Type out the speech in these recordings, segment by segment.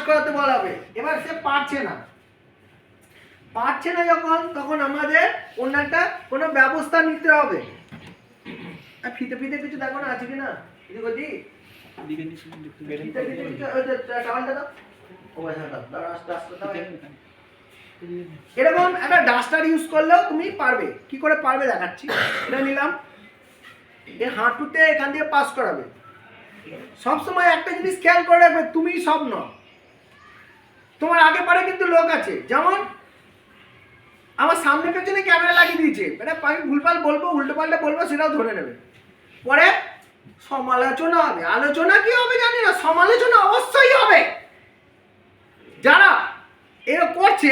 করাতে বলা হবে। এবার সে পারছে না যখন, তখন আমাদের অন্য একটা কোনো ব্যবস্থা নিতে হবে। আর ফিতে ফিতে কিছু দেখো না আছে কিনা, এদিক ওদিক টাওয়ালটা দাও, ও বাছা দাও, ডাস্টার দাও। এরকম একটা ডাস্টার ইউজ করলেও তুমি পারবে। কি করে পারবে দেখাচ্ছি। এটা নিলাম, এর হাঁটুতে এখান দিয়ে পাস করাবে। সবসময় একটা জিনিস খেয়াল করে রাখবে, তুমি সব নও, তোমার আগে পরে কিন্তু লোক আছে। যেমন আমার সামনে পেছনে ক্যামেরা লাগিয়ে দিয়েছে, মানে আমি ভুলভাল বলবো, উল্টো পাল্টা বলবো, সেটাও ধরে নেবে। পরে সমালোচনা হবে। আলোচনা কি হবে জানি না, সমালোচনা অবশ্যই হবে। যারা এরা করছে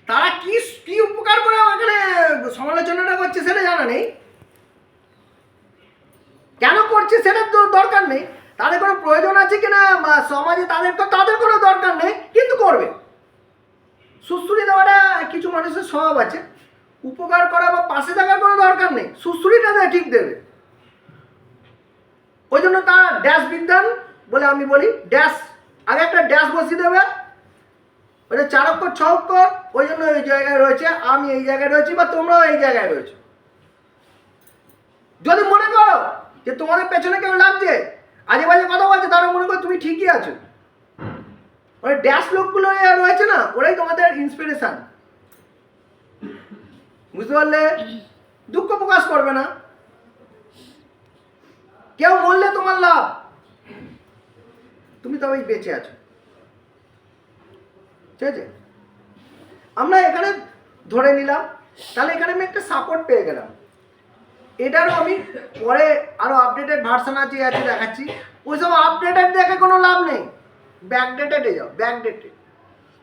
তারা কি কি উপকার করে এখানে সমালোচনাটা করছে সেটা জানা নেই, কেন করছে সেটা তো দরকার নেই, তাদের কোনো প্রয়োজন আছে কিনা সমাজে তাদের কোনো দরকার নেই, কিন্তু করবে। সুশ্রুতি দেওয়াটা কিছু মানুষের স্বভাব আছে, উপকার করা বা পাশে থাকার কোনো দরকার নেই, সুশ্রুতিটা দেয় ঠিক দেবে। ওই জন্য তার ড্যাশ বিজ্ঞান বলে আমি বলি, ড্যাশ আগে একটা ড্যাশ বসিয়ে দেবে, ওইটা 4 অক্ষর 6 অক্ষর, ওই জন্য এই জায়গায় রয়েছে, আমি এই জায়গায় রয়েছি বা তোমরাও এই জায়গায় রয়েছে। যদি মনে করো যে তোমাদের পেছনে কেউ লাগছে, আজে বাজে কথা বলছে, তারা মনে করো তুমি ঠিকই আছো। ওই ড্যাশ লোকগুলো রয়েছে না, ওরাই তোমাদের ইন্সপিরেশন। বুঝতে পারলে? দুঃখ প্রকাশ করবে না, কেউ বললে তোমার লাভ, তুমি তবেই বেঁচে আছো। ঠিক আছে, আমরা এখানে ধরে নিলাম, তাহলে এখানে আমি একটা সাপোর্ট পেয়ে গেলাম। এটারও আমি পরে আরো আপডেটেড ভার্সন আছে দেখাচ্ছি। ওইসব আপডেটেড দেখে কোনো লাভ নেই, ব্যাকডেটেডে যাও। ব্যাকডেটেড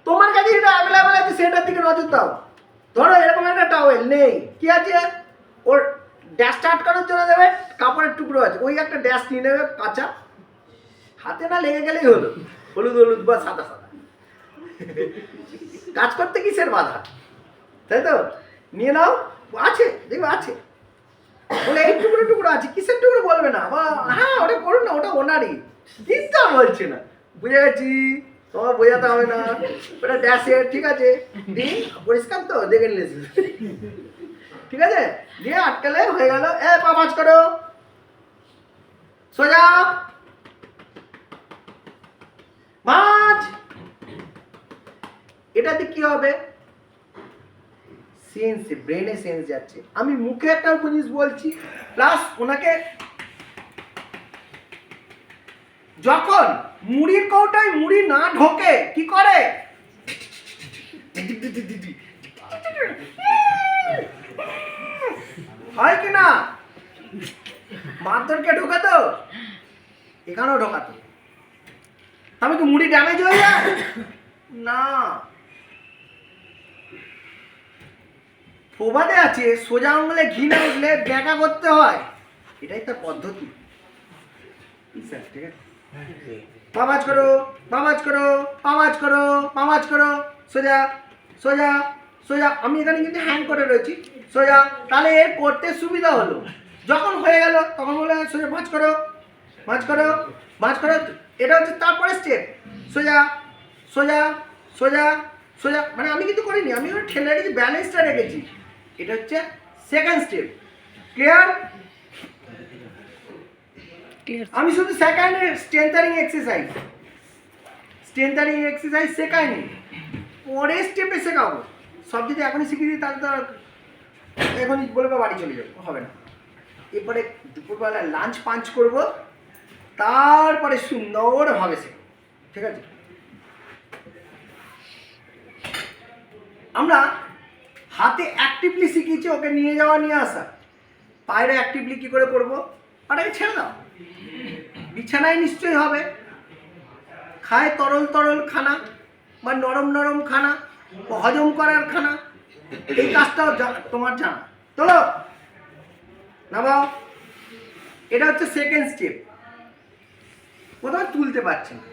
তোমার কাছে যেটা অ্যাভেলেবেল আছে সেটার দিকে নজর দাও। ধরো এরকম একটা টাওয়েল নেই, কি আছে, ওর ড্যাশটা আটকানোর জন্য দেবে কাপড়ের টুকরো আছে, ওই একটা ড্যাশ নিয়ে নেবে কাঁচা, হাতে না লেগে গেলেই হলো, হলুদ হলুদ বা সাদা সাদা, কাজ করতে কিসের বাধা, তাই তো? নিয়ে নাও, আছে দেখবে আছে, বলে এই টুকরো টুকরো আছে, কিসের টুকরো বলবে না, হ্যাঁ ওটা করুন না, ওটা ওনারই, কিন্তু আর বলছে না। বুঝে গেছি, তোমার বোঝাতে হবে না, ওটা ড্যাশের, ঠিক আছে, দিন পরিষ্কার তো দেখে নিলেছি, ঠিক আছে, দিয়ে আটকালে হয়ে গেল। পা ভাঁজ করো, সোজা ভাঁজ। এটাতে কি হবে, সেন্স, ব্রেনে সেন্স যাচ্ছে। আমি মুখে একটা জিনিস বলছি, প্লাস ওনাকে যখন মুড়ির কৌটায় মুড়ি না ঢোকে কি করে, হয় কি না, মারধরকে ঢোকাতো, এখানেও ঢোকাতো, তবে কি মুড়ি ড্যামেজ হয়ে যায় না। প্রবাদে আছে, সোজা আঙুলে ঘি না উঠলে ব্যাকা করতে হয়, এটাই তার পদ্ধতি। ঠিক আছে, পামাজ করো, পামাজ করো, পামাজ করো, পামাজ করো, সোজা সোজা সোজা। আমি এখানে কিন্তু হ্যাং করে রয়েছি, সোজা, তাহলে এর করতে সুবিধা হলো। যখন হয়ে গেল তখন বলে সোজা ভাঁজ করো, ভাঁজ করো, ভাঁজ করো। এটা হচ্ছে তারপরে স্টেপ, সোজা সোজা সোজা সোজা, মানে আমি কিন্তু করিনি, আমি ওটা ঠেলে রেখেছি, ব্যালেন্সটা রেখেছি। এটা হচ্ছে সেকেন্ড স্টেপ। ক্লিয়ার? আমি শুধু সেকেন্ড স্ট্রেংথেনিং এক্সারসাইজ শেখাইনি, পরের স্টেপে শেখাবো। সব যদি এখনই শিখিয়ে দিই তাহলে তো এখনই বলবো বাড়ি চলে যাবো, হবে না। এরপরে দুপুরবেলা লাঞ্চ পাঞ্চ করব, তারপরে সুন্দরভাবে শেখাবো, ঠিক আছে? আমরা হাতে অ্যাক্টিভলি শিখিয়েছি, ওকে নিয়ে যাওয়া নিয়ে আসা। পায়রা অ্যাক্টিভলি কী করে করবো, পাটাকে ছেড়ে দাও, বিছানায় নিশ্চয়ই হবে, খায় তরল তরল খানা বা নরম নরম খানা, হজম করার খানা, এই কাজটাও তোমার জানা। তোলো, নামাও। এটা হচ্ছে সেকেন্ড স্টেপ। প্রথমে তুলতে পারছে না,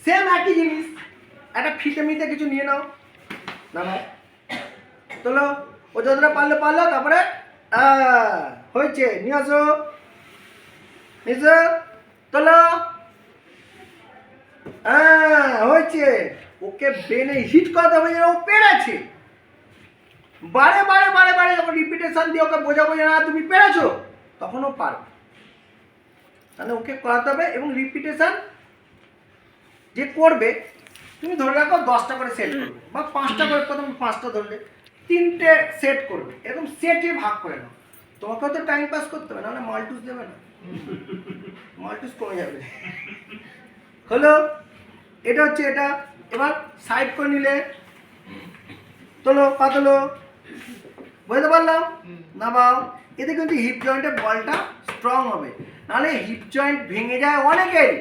সেম একই জিনিস, একটা ফিতে মিতে কিছু নিয়ে নাও, নামাও, তোলো। ও যতটা পারলো পারলো, তারপরে হয়েছে, নিয়ে আসো, নিয়ে তোলো, হয়েছে। হয়েছে, ওকে ব্রেনে হিট করাতে হবে যে ও পেরেছে। বারে বারে বারে বারে যখন রিপিটেশন দিয়ে ওকে বোঝাবো যে না তুমি পেরেছো, তখন ও পারবে। তাহলে ওকে করাতে হবে এবং রিপিটেশন যে করবে, তুমি ধরে রাখো 10টা করে সেট করবে বা 5টা করে, প্রথম 5টা ধরলে 3টে সেট করবে, এরকম সেটে ভাগ করে নাও। তোমাকেও তো টাইম পাস করতে হবে, নাহলে মাল্টুস দেবে না, মাল্টুস কমে যাবে। হলো, এটা হচ্ছে এটা। এবার সাইড করে নিলে, তোলো পা তোলো, বুঝতে পারলাম না বাও। এতে কিন্তু হিপ জয়েন্টের বলটা স্ট্রং হবে, নাহলে হিপ জয়েন্ট ভেঙে যায় অনেকের।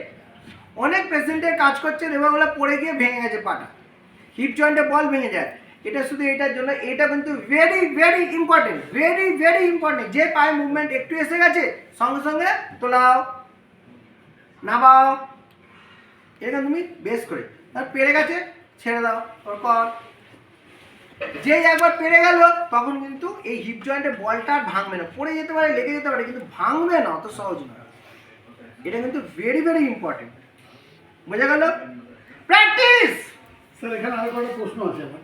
অনেক পেশেন্টের কাজ করছে এভাবে পড়ে গিয়ে ভেঙে গেছে পাটা, হিপ জয়েন্টের বল ভেঙে যায়। এটা শুধু এটার জন্য, এটা কিন্তু very very important, very very important. যে পায়ে মুভমেন্ট একটু এসে গেছে, সঙ্গে সঙ্গে তোলাও, নামাও, এটা তুমি বেশ করে। আর পেরে গেছে ছেড়ে দাও, ওর কর। যেই একবার পেরে গেল, তখন কিন্তু এই হিপ জয়েন্টের বলটা আর ভাঙবে না। পড়ে যেতে পারে, লেগে যেতে পারে, কিন্তু ভাঙবে না, অত সহজ নয়। এটা কিন্তু ভেরি ভেরি ইম্পর্টেন্ট, বোঝা গেল? প্র্যাকটিস। স্যার এখানে আরো একটা প্রশ্ন আছে আমার।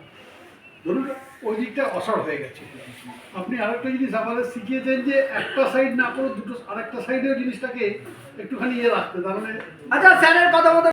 ধরুন ওই দিকটা অসাড় হয়ে গেছে, আপনি আরেকটা জিনিস আমাদের শিখিয়েছেন যে একটা সাইড না করে দুটো আরেকটা সাইডেও জিনিসটাকে একটুখানি রাখতে, তার মানে আচ্ছা স্যারের কথা মতো